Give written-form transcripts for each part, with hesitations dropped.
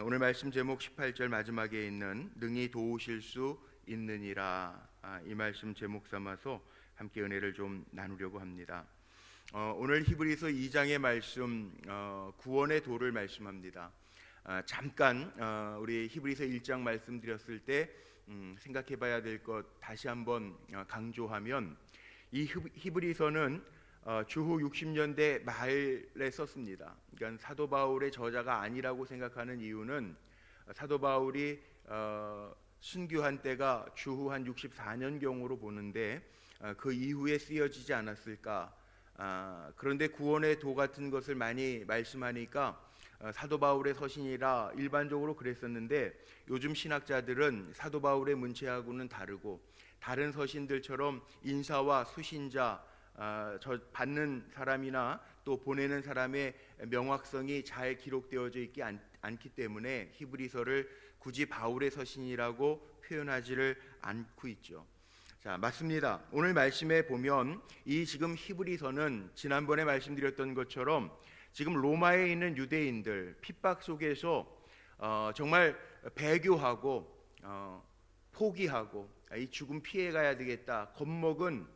오늘 말씀 제목 18절 마지막에 있는 능히 도우실 수 있느니라, 이 말씀 제목 삼아서 함께 은혜를 좀 나누려고 합니다. 오늘 히브리서 2장의 말씀, 구원의 도를 말씀합니다. 잠깐 우리 히브리서 1장 말씀드렸을 때 생각해 봐야 될 것 다시 한번 강조하면, 이 히브리서는 주후 60년대 말에 썼습니다. 그러니까 사도 바울의 저자가 아니라고 생각하는 이유는, 사도 바울이 순교한 때가 주후 한 64년경으로 보는데 그 이후에 쓰여지지 않았을까. 그런데 구원의 도 같은 것을 많이 말씀하니까 사도 바울의 서신이라 일반적으로 그랬었는데, 요즘 신학자들은 사도 바울의 문체하고는 다르고 다른 서신들처럼 인사와 수신자, 저 받는 사람이나 또 보내는 사람의 명확성이 잘 기록되어져 있지 않기 때문에 히브리서를 굳이 바울의 서신이라고 표현하지를 않고 있죠. 자, 맞습니다. 오늘 말씀에 보면 이 지금 히브리서는 지난번에 말씀드렸던 것처럼 지금 로마에 있는 유대인들 핍박 속에서 정말 배교하고 포기하고 이 죽음 피해가야 되겠다 겁먹은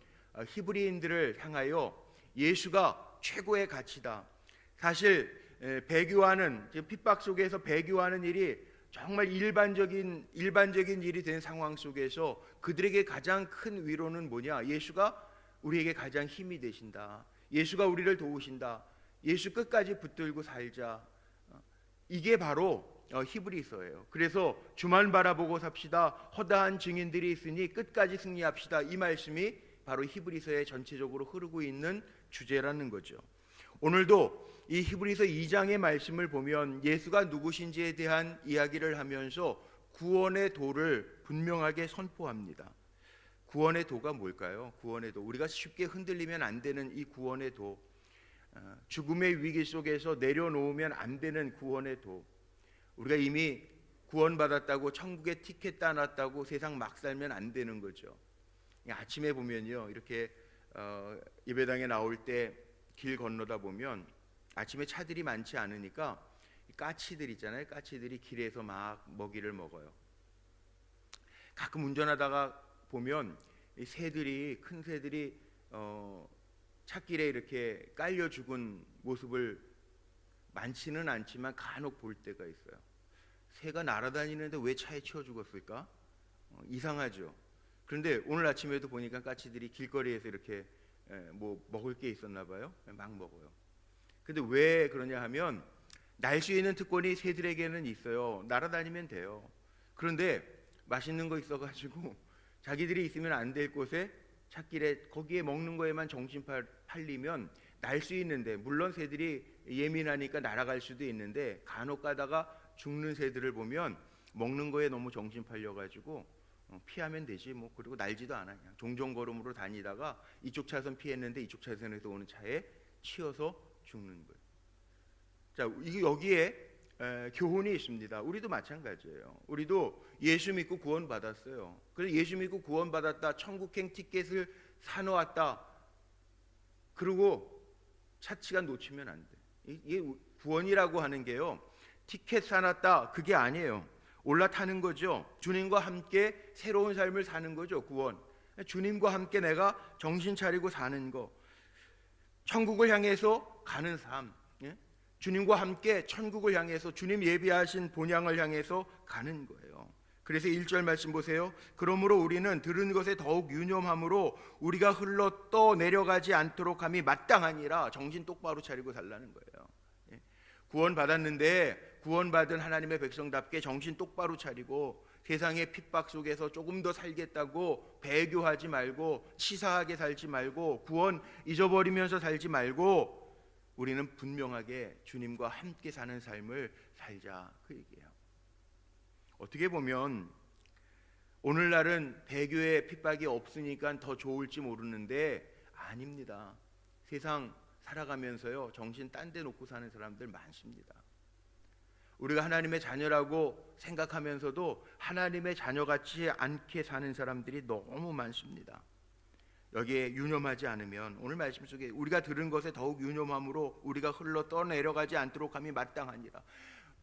히브리인들을 향하여 예수가 최고의 가치다. 사실 배교하는, 핍박 속에서 배교하는 일이 정말 일반적인 일이 된 상황 속에서 그들에게 가장 큰 위로는 뭐냐? 예수가 우리에게 가장 힘이 되신다. 예수가 우리를 도우신다. 예수 끝까지 붙들고 살자. 이게 바로 히브리서예요. 그래서 주만 바라보고 삽시다. 허다한 증인들이 있으니 끝까지 승리합시다. 이 말씀이 바로 히브리서에 전체적으로 흐르고 있는 주제라는 거죠. 오늘도 이 히브리서 2장의 말씀을 보면 예수가 누구신지에 대한 이야기를 하면서 구원의 도를 분명하게 선포합니다. 구원의 도가 뭘까요? 구원의 도, 우리가 쉽게 흔들리면 안 되는 이 구원의 도, 죽음의 위기 속에서 내려놓으면 안 되는 구원의 도. 우리가 이미 구원받았다고 천국에 티켓 따놨다고 세상 막 살면 안 되는 거죠. 아침에 보면요, 이렇게 예배당에 나올 때 길 건너다 보면 아침에 차들이 많지 않으니까 까치들 있잖아요. 까치들이 길에서 막 먹이를 먹어요. 가끔 운전하다가 보면 이 새들이, 큰 새들이 찻길에 이렇게 깔려 죽은 모습을 많지는 않지만 간혹 볼 때가 있어요. 새가 날아다니는데 왜 차에 치여 죽었을까? 이상하죠. 그런데 오늘 아침에도 보니까 까치들이 길거리에서 이렇게 뭐 먹을 게 있었나 봐요. 막 먹어요. 근데 왜 그러냐 하면, 날 수 있는 특권이 새들에게는 있어요. 날아다니면 돼요. 그런데 맛있는 거 있어가지고 자기들이 있으면 안 될 곳에 찻길에 거기에 먹는 거에만 정신 팔리면 날 수 있는데, 물론 새들이 예민하니까 날아갈 수도 있는데 간혹 가다가 죽는 새들을 보면 먹는 거에 너무 정신 팔려가지고 피하면 되지 뭐, 그리고 날지도 않아. 그냥 종종걸음으로 다니다가 이쪽 차선 피했는데 이쪽 차선에서 오는 차에 치여서 죽는 거예요. 자, 이게 여기에 교훈이 있습니다. 우리도 마찬가지예요. 우리도 예수 믿고 구원 받았어요. 그래서 예수 믿고 구원 받았다, 천국행 티켓을 사놓았다, 그리고 차치가 놓치면 안 돼. 이게 구원이라고 하는 게요, 티켓 사놨다 그게 아니에요. 올라타는 거죠. 주님과 함께 새로운 삶을 사는 거죠. 구원. 주님과 함께 내가 정신 차리고 사는 거, 천국을 향해서 가는 삶, 주님과 함께 천국을 향해서, 주님 예비하신 본향을 향해서 가는 거예요. 그래서 1절 말씀 보세요. 그러므로 우리는 들은 것에 더욱 유념함으로 우리가 흘러 떠 내려가지 않도록 함이 마땅하니라. 정신 똑바로 차리고 살라는 거예요. 구원 받았는데 구원받은 하나님의 백성답게 정신 똑바로 차리고 세상의 핍박 속에서 조금 더 살겠다고 배교하지 말고 치사하게 살지 말고 구원 잊어버리면서 살지 말고 우리는 분명하게 주님과 함께 사는 삶을 살자, 그 얘기예요. 어떻게 보면 오늘날은 배교의 핍박이 없으니까 더 좋을지 모르는데 아닙니다. 세상 살아가면서요, 정신 딴 데 놓고 사는 사람들 많습니다. 우리가 하나님의 자녀라고 생각하면서도 하나님의 자녀 같지 않게 사는 사람들이 너무 많습니다. 여기에 유념하지 않으면, 오늘 말씀 속에 우리가 들은 것에 더욱 유념함으로 우리가 흘러 떠내려가지 않도록 함이 마땅하니라.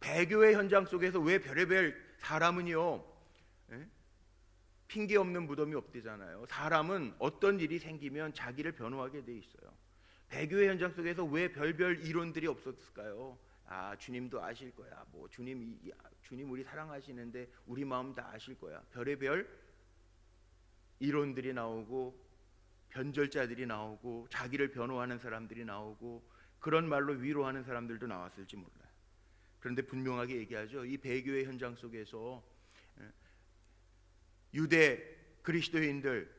배교의 현장 속에서 왜 별의별 사람은요, 예? 핑계 없는 무덤이 없대잖아요. 사람은 어떤 일이 생기면 자기를 변호하게 돼 있어요. 배교의 현장 속에서 왜 별별 이론들이 없었을까요? 아, 주님도 아실 거야. 뭐 주님 우리 사랑하시는데 우리 마음 다 아실 거야. 별의별 이론들이 나오고 변절자들이 나오고 자기를 변호하는 사람들이 나오고 그런 말로 위로하는 사람들도 나왔을지 몰라요. 그런데 분명하게 얘기하죠. 이 배교의 현장 속에서 유대 그리스도인들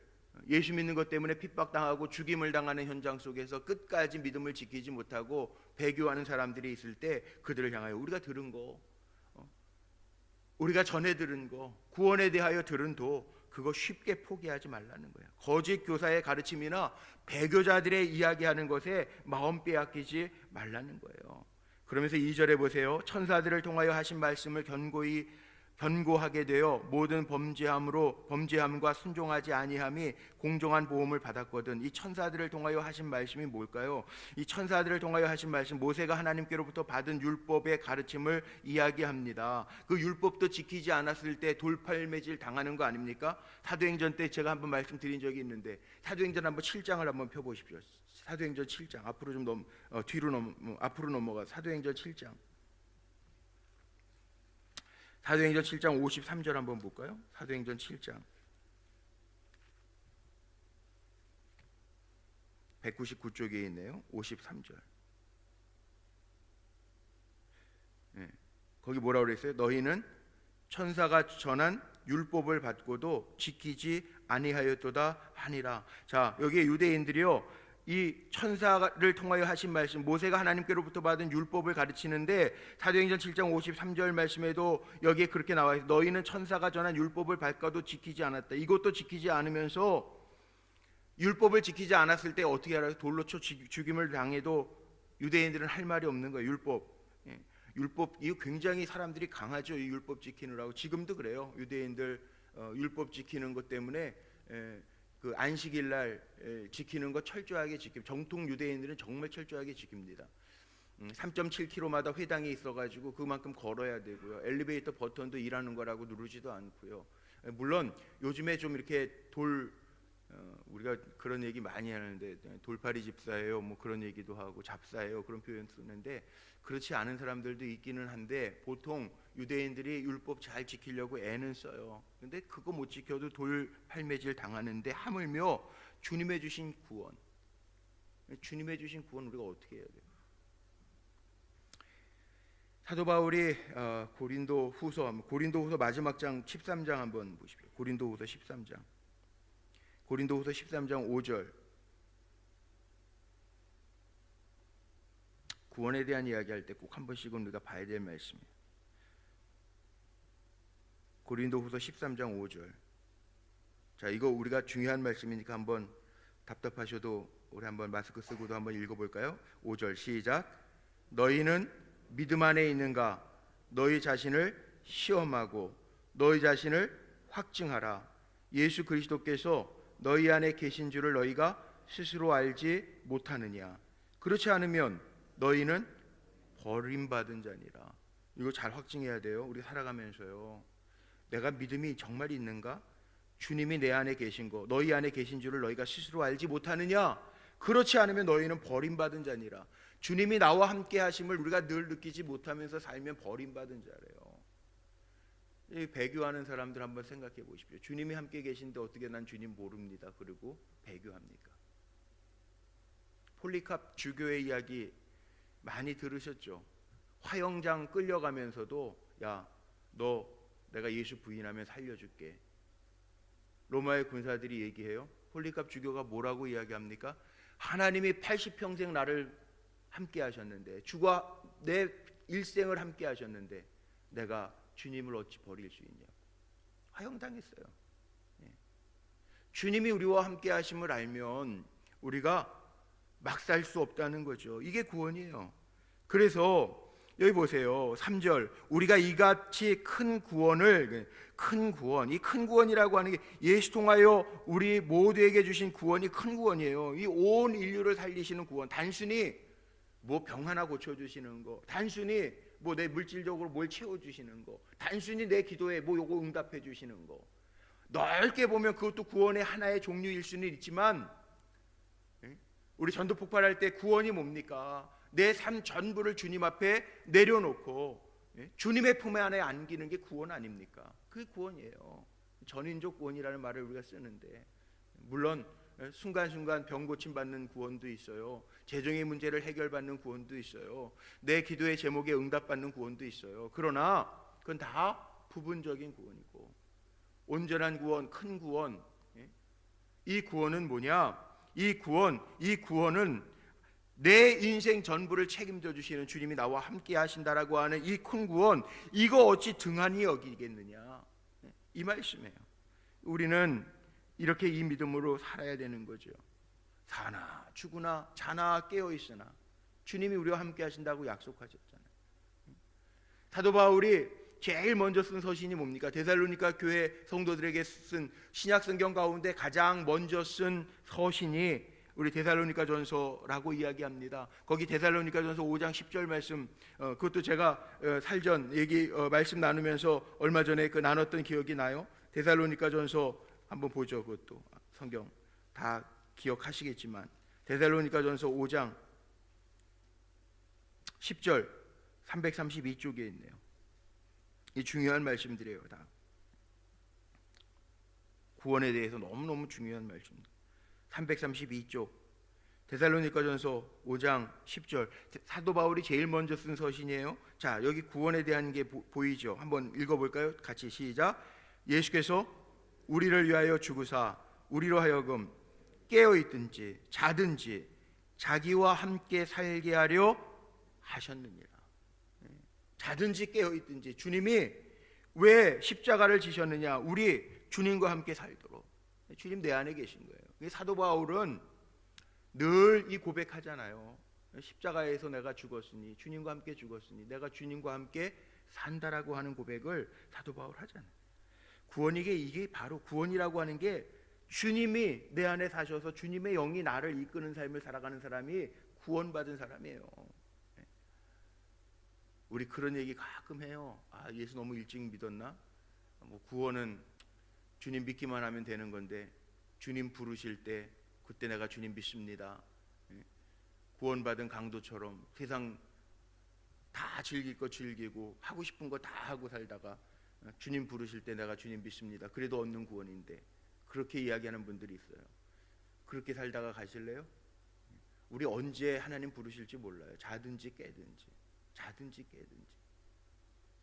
예수 믿는 것 때문에 핍박당하고 죽임을 당하는 현장 속에서 끝까지 믿음을 지키지 못하고 배교하는 사람들이 있을 때 그들을 향하여 우리가 들은 거, 우리가 전해 들은 거, 구원에 대하여 들은 도 그거 쉽게 포기하지 말라는 거예요. 거짓 교사의 가르침이나 배교자들의 이야기하는 것에 마음 빼앗기지 말라는 거예요. 그러면서 2절에 보세요. 천사들을 통하여 하신 말씀을 견고하게 되어 모든 범죄함과 순종하지 아니함이 공정한 보험을 받았거든. 이 천사들을 통하여 하신 말씀이 뭘까요? 이 천사들을 통하여 하신 말씀, 모세가 하나님께로부터 받은 율법의 가르침을 이야기합니다. 그 율법도 지키지 않았을 때 돌팔매질 당하는 거 아닙니까? 사도행전 때 제가 한번 말씀드린 적이 있는데 사도행전 한번 7장을 한번 펴보십시오. 사도행전 7장 앞으로 좀 앞으로 넘어가. 사도행전 7장. 사도행전 7장 53절 한번 볼까요? 사도행전 7장 199쪽에 있네요. 53절. 네. 거기 뭐라고 그랬어요? 너희는 천사가 전한 율법을 받고도 지키지 아니하였도다 하니라. 자, 여기에 유대인들이요, 이 천사를 통하여 하신 말씀, 모세가 하나님께로부터 받은 율법을 가르치는데 사도행전 7장 53절 말씀에도 여기에 그렇게 나와 있어요. 너희는 천사가 전한 율법을 받고도 지키지 않았다. 이것도 지키지 않으면서 율법을 지키지 않았을 때 어떻게 하라고? 돌로 쳐 죽임을 당해도 유대인들은 할 말이 없는 거예요. 율법 이거 굉장히 사람들이 강하죠. 이 율법 지키느라고. 지금도 그래요. 유대인들 율법 지키는 것 때문에 그 안식일 날 지키는 거 철저하게 지킵니다. 정통 유대인들은 정말 철저하게 지킵니다. 3.7km마다 회당이 있어가지고 그만큼 걸어야 되고요. 엘리베이터 버튼도 일하는 거라고 누르지도 않고요. 물론 요즘에 좀 이렇게 우리가 그런 얘기 많이 하는데 돌팔이 집사예요, 뭐 그런 얘기도 하고 잡사예요, 그런 표현 쓰는데 그렇지 않은 사람들도 있기는 한데 보통 유대인들이 율법 잘 지키려고 애는 써요. 근데 그거 못 지켜도 돌팔매질 당하는데 하물며 주님의 주신 구원 우리가 어떻게 해야 돼요? 사도 바울이 고린도후서 마지막 장 13장 한번 보십시오. 고린도후서 13장 5절. 구원에 대한 이야기할 때 꼭 한 번씩은 우리가 봐야 될 말씀이에요. 고린도후서 13장 5절. 자, 이거 우리가 중요한 말씀이니까 한번 답답하셔도 우리 한번 마스크 쓰고도 한번 읽어볼까요? 5절 시작. 너희는 믿음 안에 있는가? 너희 자신을 시험하고 너희 자신을 확증하라. 예수 그리스도께서 너희 안에 계신 줄을 너희가 스스로 알지 못하느냐? 그렇지 않으면 너희는 버림받은 자니라. 이거 잘 확증해야 돼요. 우리 살아가면서요. 내가 믿음이 정말 있는가? 주님이 내 안에 계신 거, 너희 안에 계신 줄을 너희가 스스로 알지 못하느냐? 그렇지 않으면 너희는 버림받은 자니라. 주님이 나와 함께 하심을 우리가 늘 느끼지 못하면서 살면 버림받은 자래요. 이 배교하는 사람들 한번 생각해 보십시오. 주님이 함께 계신데 어떻게 난 주님 모릅니다. 그리고 배교합니까? 폴리캅 주교의 이야기 많이 들으셨죠? 화영장 끌려가면서도 야, 너 내가 예수 부인하면 살려줄게. 로마의 군사들이 얘기해요. 폴리캅 주교가 뭐라고 이야기합니까? 하나님이 80평생 나를 함께 하셨는데 주가 내 일생을 함께 하셨는데 내가 주님을 어찌 버릴 수 있냐고 화형당했어요. 주님이 우리와 함께 하심을 알면 우리가 막 살 수 없다는 거죠. 이게 구원이에요. 그래서 여기 보세요. 3절. 우리가 이같이 큰 구원, 이 큰 구원이라고 하는 게 예수 통하여 우리 모두에게 주신 구원이 큰 구원이에요. 이 온 인류를 살리시는 구원. 단순히 뭐 병 하나 고쳐주시는 거, 단순히 뭐 내 물질적으로 뭘 채워주시는 거, 단순히 내 기도에 뭐 요거 응답해 주시는 거, 넓게 보면 그것도 구원의 하나의 종류일 수는 있지만, 우리 전도 폭발할 때 구원이 뭡니까? 내 삶 전부를 주님 앞에 내려놓고 주님의 품에 안에 안기는 게 구원 아닙니까? 그게 구원이에요. 전인적 구원이라는 말을 우리가 쓰는데, 물론 순간순간 병 고침 받는 구원도 있어요. 재정의 문제를 해결받는 구원도 있어요. 내 기도의 제목에 응답받는 구원도 있어요. 그러나 그건 다 부분적인 구원이고, 온전한 구원, 큰 구원, 이 구원은 뭐냐? 이 구원은 내 인생 전부를 책임져 주시는 주님이 나와 함께 하신다라고 하는 이 큰 구원, 이거 어찌 등한히 여기겠느냐, 이 말씀이에요. 우리는 이렇게 이 믿음으로 살아야 되는 거죠. 사나 죽으나 자나 깨어 있으나 주님이 우리와 함께 하신다고 약속하셨잖아요. 사도 바울이 제일 먼저 쓴 서신이 뭡니까? 데살로니가 교회 성도들에게 쓴 신약 성경 가운데 가장 먼저 쓴 서신이 우리 데살로니가전서라고 이야기합니다. 거기 데살로니가전서 5장 10절 말씀, 그것도 제가 살전 말씀 나누면서 얼마 전에 그 나눴던 기억이 나요. 데살로니가전서 한번 보죠. 그것도 성경 다 기억하시겠지만, 데살로니가전서 5장 10절 332쪽에 있네요. 이 중요한 말씀들이에요. 다 구원에 대해서 너무너무 중요한 말씀입니다. 332쪽 데살로니가전서 5장 10절, 사도 바울이 제일 먼저 쓴 서신이에요. 자, 여기 구원에 대한 게 보이죠? 한번 읽어볼까요? 같이 시작. 예수께서 우리를 위하여 죽으사 우리로 하여금 깨어있든지 자든지 자기와 함께 살게 하려 하셨느니라. 자든지 깨어있든지 주님이 왜 십자가를 지셨느냐? 우리 주님과 함께 살도록. 주님 내 안에 계신 거예요. 사도 바울은 늘 이 고백하잖아요. 십자가에서 내가 죽었으니, 주님과 함께 죽었으니 내가 주님과 함께 산다라고 하는 고백을 사도 바울 하잖아요. 구원이 이게 바로 구원이라고 하는 게, 주님이 내 안에 사셔서 주님의 영이 나를 이끄는 삶을 살아가는 사람이 구원받은 사람이에요. 우리 그런 얘기 가끔 해요. 아, 예수 너무 일찍 믿었나? 뭐 구원은 주님 믿기만 하면 되는 건데, 주님 부르실 때 그때 내가 주님 믿습니다. 구원받은 강도처럼 세상 다 즐길 거 즐기고 하고 싶은 거 다 하고 살다가 주님 부르실 때 내가 주님 믿습니다. 그래도 얻는 구원인데, 그렇게 이야기하는 분들이 있어요. 그렇게 살다가 가실래요? 우리 언제 하나님 부르실지 몰라요. 자든지 깨든지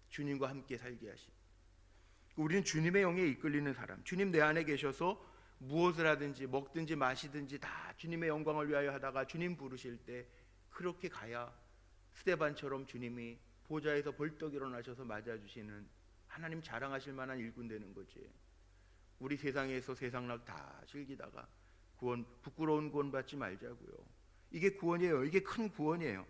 주님과 함께 살게 하시고, 우리는 주님의 영에 이끌리는 사람, 주님 내 안에 계셔서 무엇을 하든지 먹든지 마시든지 다 주님의 영광을 위하여 하다가 주님 부르실 때 그렇게 가야 스데반처럼 주님이 보좌에서 벌떡 일어나셔서 맞아주시는, 하나님 자랑하실 만한 일꾼 되는 거지. 우리 세상에서 세상락 다 즐기다가 부끄러운 구원 받지 말자고요. 이게 구원이에요. 이게 큰 구원이에요.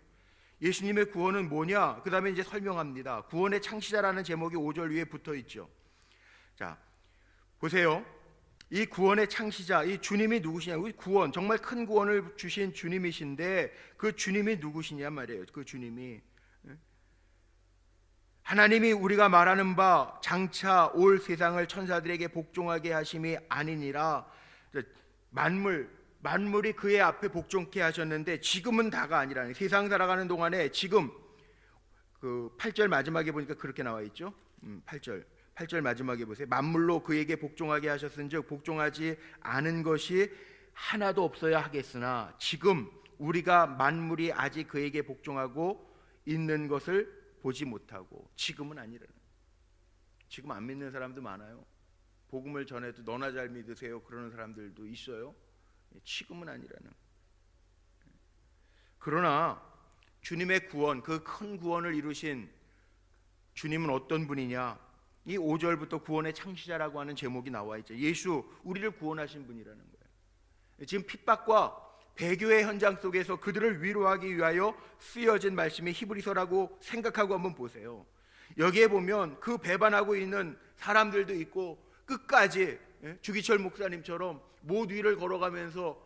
예수님의 구원은 뭐냐? 그 다음에 이제 설명합니다. 구원의 창시자라는 제목이 5절 위에 붙어 있죠. 자, 보세요. 이 구원의 창시자, 이 주님이 누구시냐? 우리 구원, 정말 큰 구원을 주신 주님이신데, 그 주님이 누구시냐 말이에요. 그 주님이 하나님이 우리가 말하는 바 장차 올 세상을 천사들에게 복종하게 하심이 아니니라. 만물이 그의 앞에 복종케 하셨는데 지금은 다가 아니라, 세상 살아가는 동안에 지금 그 8절 마지막에 보니까 그렇게 나와 있죠. 8절 마지막에 보세요. 만물로 그에게 복종하게 하셨은즉 복종하지 않은 것이 하나도 없어야 하겠으나 지금 우리가 만물이 아직 그에게 복종하고 있는 것을 보지 못하고, 지금은 아니라는. 지금 안 믿는 사람도 많아요. 복음을 전해도 너나 잘 믿으세요 그러는 사람들도 있어요. 지금은 아니라는. 그러나 주님의 구원, 그 큰 구원을 이루신 주님은 어떤 분이냐? 이 5절부터 구원의 창시자라고 하는 제목이 나와 있죠. 예수, 우리를 구원하신 분이라는 거예요. 지금 핍박과 배교의 현장 속에서 그들을 위로하기 위하여 쓰여진 말씀이 히브리서라고 생각하고 한번 보세요. 여기에 보면 그 배반하고 있는 사람들도 있고, 끝까지 주기철 목사님처럼 못 위를 걸어가면서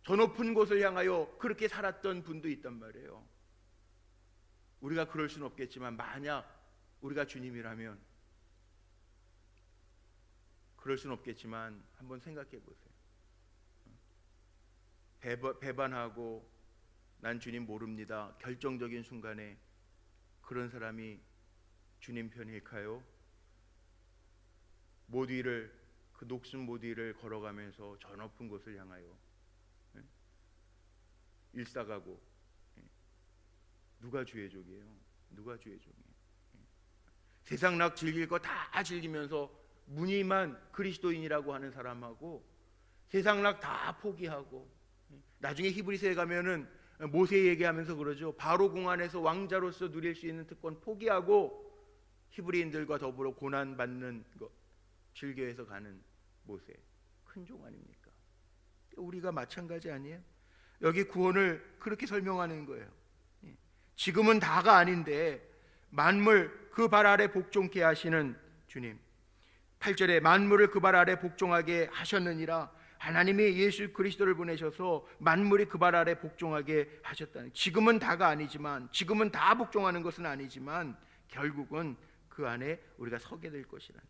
저 높은 곳을 향하여 그렇게 살았던 분도 있단 말이에요. 우리가 그럴 수는 없겠지만 만약 우리가 주님이라면, 그럴 수는 없겠지만 한번 생각해 보세요. 배반하고 난 주님 모릅니다 결정적인 순간에 그런 사람이 주님 편일까요? 못 위를, 그 녹슨 못 위를 걸어가면서 저 높은 곳을 향하여 일사가고, 누가 주의 종이에요? 누가 주의 종이에요? 세상 락 즐길 거 다 즐기면서 무늬만 그리스도인이라고 하는 사람하고, 세상 락 다 포기하고, 나중에 히브리서에 가면은 모세 얘기하면서 그러죠. 바로 궁안에서 왕자로서 누릴 수 있는 특권 포기하고 히브리인들과 더불어 고난 받는 거 즐겨해서 가는 모세, 큰 종 아닙니까? 우리가 마찬가지 아니에요? 여기 구원을 그렇게 설명하는 거예요. 지금은 다가 아닌데 만물 그 발 아래 복종케 하시는 주님. 8절에 만물을 그 발 아래 복종하게 하셨느니라. 하나님이 예수 그리스도를 보내셔서 만물이 그 발 아래 복종하게 하셨다는, 지금은 다가 아니지만, 지금은 다 복종하는 것은 아니지만 결국은 그 안에 우리가 서게 될 것이라는.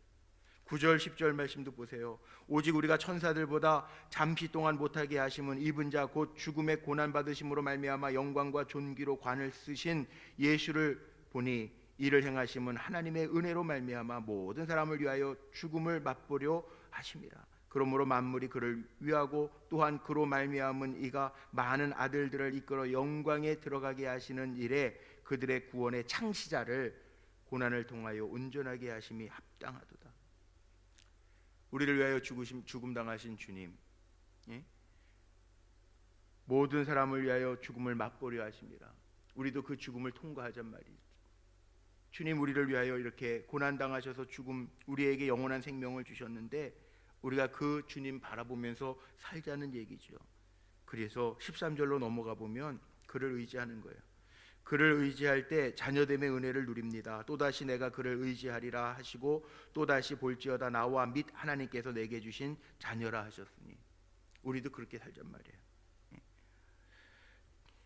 9절 10절 말씀도 보세요. 오직 우리가 천사들보다 잠시 동안 못하게 하심은 입은 자 곧 죽음의 고난 받으심으로 말미암아 영광과 존귀로 관을 쓰신 예수를 보니 이를 행하심은 하나님의 은혜로 말미암아 모든 사람을 위하여 죽음을 맛보려 하심이라. 그러므로 만물이 그를 위하고 또한 그로 말미암은 이가 많은 아들들을 이끌어 영광에 들어가게 하시는 일에 그들의 구원의 창시자를 고난을 통하여 온전하게 하심이 합당하도다. 우리를 위하여 죽음 당하신 주님, 모든 사람을 위하여 죽음을 맛보려 하십니다. 우리도 그 죽음을 통과하잔 말이죠. 주님 우리를 위하여 이렇게 고난 당하셔서 죽음, 우리에게 영원한 생명을 주셨는데 우리가 그 주님 바라보면서 살자는 얘기죠. 그래서 13절로 넘어가 보면 그를 의지하는 거예요. 그를 의지할 때 자녀됨의 은혜를 누립니다. 또다시 내가 그를 의지하리라 하시고 또다시 볼지어다 나와 및 하나님께서 내게 주신 자녀라 하셨으니, 우리도 그렇게 살잔 말이에요.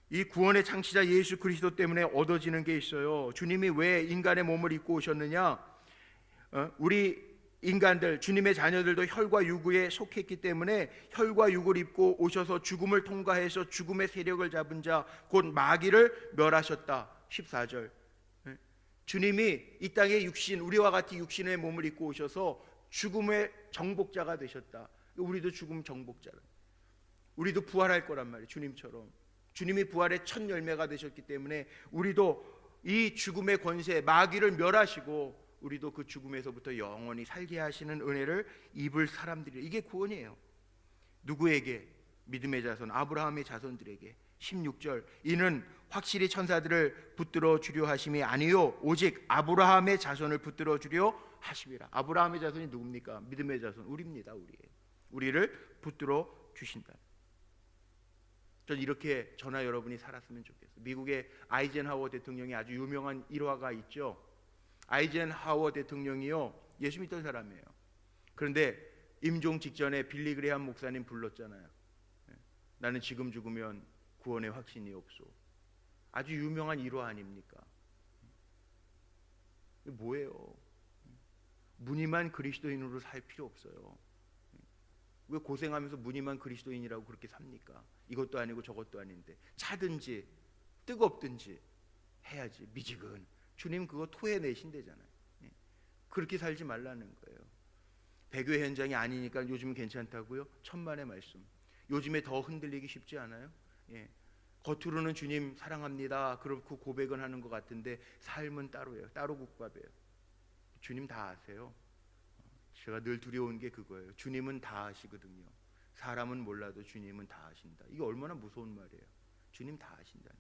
이 구원의 창시자 예수 그리스도 때문에 얻어지는 게 있어요. 주님이 왜 인간의 몸을 입고 오셨느냐? 우리 인간들, 주님의 자녀들도 혈과 육에 속했기 때문에 혈과 육을 입고 오셔서 죽음을 통과해서 죽음의 세력을 잡은 자 곧 마귀를 멸하셨다. 14절. 주님이 이 땅에 육신, 우리와 같이 육신의 몸을 입고 오셔서 죽음의 정복자가 되셨다. 우리도 죽음 정복자라. 우리도 부활할 거란 말이에요. 주님처럼. 주님이 부활의 첫 열매가 되셨기 때문에 우리도 이 죽음의 권세, 마귀를 멸하시고 우리도 그 죽음에서부터 영원히 살게 하시는 은혜를 입을 사람들이, 이게 구원이에요. 누구에게? 믿음의 자손 아브라함의 자손들에게. 16절 이는 확실히 천사들을 붙들어 주려 하심이 아니요 오직 아브라함의 자손을 붙들어 주려 하심이라. 아브라함의 자손이 누굽니까? 믿음의 자손, 우리입니다. 우리를 붙들어 주신다. 전 이렇게 저나 여러분이 살았으면 좋겠어요. 미국의 아이젠하워 대통령이 아주 유명한 일화가 있죠. 아이젠하워 대통령이요 예수 믿던 사람이에요. 그런데 임종 직전에 빌리 그레함 목사님 불렀잖아요. 나는 지금 죽으면 구원의 확신이 없소. 아주 유명한 일화 아닙니까? 뭐예요? 무늬만 그리스도인으로 살 필요 없어요. 왜 고생하면서 무늬만 그리스도인이라고 그렇게 삽니까? 이것도 아니고 저것도 아닌데 차든지 뜨겁든지 해야지. 미지근 주님 그거 토해내신대잖아요. 그렇게 살지 말라는 거예요. 배교 현장이 아니니까 요즘은 괜찮다고요? 천만의 말씀. 요즘에 더 흔들리기 쉽지 않아요? 겉으로는 주님 사랑합니다 그렇고 고백은 하는 것 같은데 삶은 따로예요. 따로 국밥이에요. 주님 다 아세요. 제가 늘 두려운 게 그거예요. 주님은 다 아시거든요. 사람은 몰라도 주님은 다 아신다. 이게 얼마나 무서운 말이에요. 주님 다 아신다는.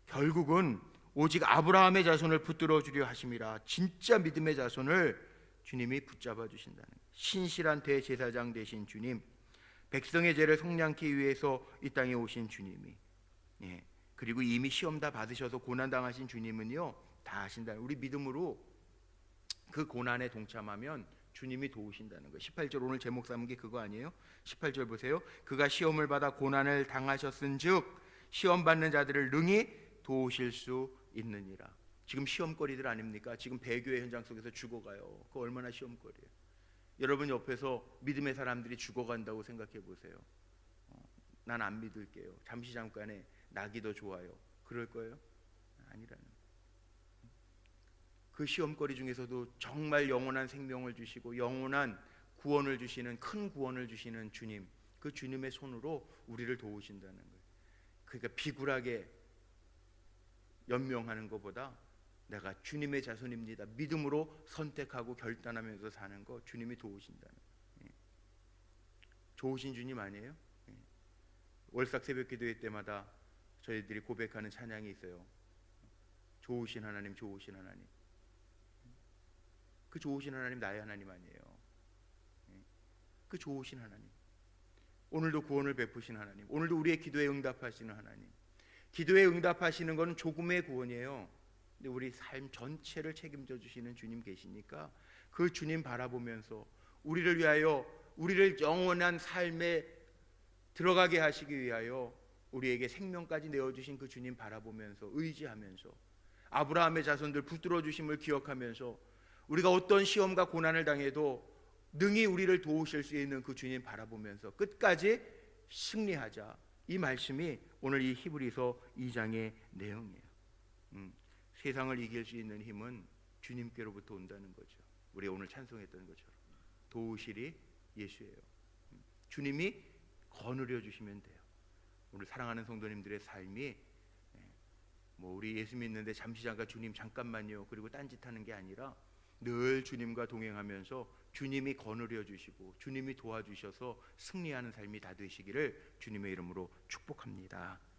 결국은 오직 아브라함의 자손을 붙들어 주려 하심이라. 진짜 믿음의 자손을 주님이 붙잡아 주신다는. 신실한 대제사장 되신 주님, 백성의 죄를 속량케 위해서 이 땅에 오신 주님이, 그리고 이미 시험 다 받으셔서 고난 당하신 주님은요 다 아신다. 우리 믿음으로 그 고난에 동참하면 주님이 도우신다는 거예요. 18절 오늘 제목 삼은 게 그거 아니에요? 18절 보세요. 그가 시험을 받아 고난을 당하셨은즉 시험 받는 자들을 능히 도우실 수 있느니라. 지금 시험거리들 아닙니까? 지금 배교의 현장 속에서 죽어가요. 그 얼마나 시험거리예요. 여러분 옆에서 믿음의 사람들이 죽어간다고 생각해 보세요. 난 안 믿을게요. 잠시 잠깐에 낙이 더 좋아요. 그럴 거예요? 아니라는. 그 시험거리 중에서도 정말 영원한 생명을 주시고 영원한 구원을 주시는, 큰 구원을 주시는 주님, 그 주님의 손으로 우리를 도우신다는 거예요. 그러니까 비굴하게 연명하는 것보다 내가 주님의 자손입니다, 믿음으로 선택하고 결단하면서 사는 거, 주님이 도우신다는 거예요. 좋으신 주님 아니에요? 월삭 새벽 기도회 때마다 저희들이 고백하는 찬양이 있어요. 좋으신 하나님, 좋으신 하나님. 그 좋으신 하나님 나의 하나님 아니에요. 그 좋으신 하나님, 오늘도 구원을 베푸신 하나님, 오늘도 우리의 기도에 응답하시는 하나님. 기도에 응답하시는 것은 조금의 구원이에요. 근데 우리 삶 전체를 책임져 주시는 주님 계시니까 그 주님 바라보면서 우리를 위하여, 우리를 영원한 삶에 들어가게 하시기 위하여 우리에게 생명까지 내어주신 그 주님 바라보면서 의지하면서 아브라함의 자손들 붙들어 주심을 기억하면서 우리가 어떤 시험과 고난을 당해도 능히 우리를 도우실 수 있는 그 주님 바라보면서 끝까지 승리하자. 이 말씀이 오늘 이 히브리서 2장의 내용이에요. 세상을 이길 수 있는 힘은 주님께로부터 온다는 거죠. 우리가 오늘 찬송했던 것처럼 도우실이 예수예요. 주님이 거느려 주시면 돼요. 오늘 사랑하는 성도님들의 삶이 뭐 우리 예수 믿는데 잠시 잠깐 주님 잠깐만요 그리고 딴짓하는 게 아니라 늘 주님과 동행하면서 주님이 거느려 주시고 주님이 도와주셔서 승리하는 삶이 다 되시기를 주님의 이름으로 축복합니다.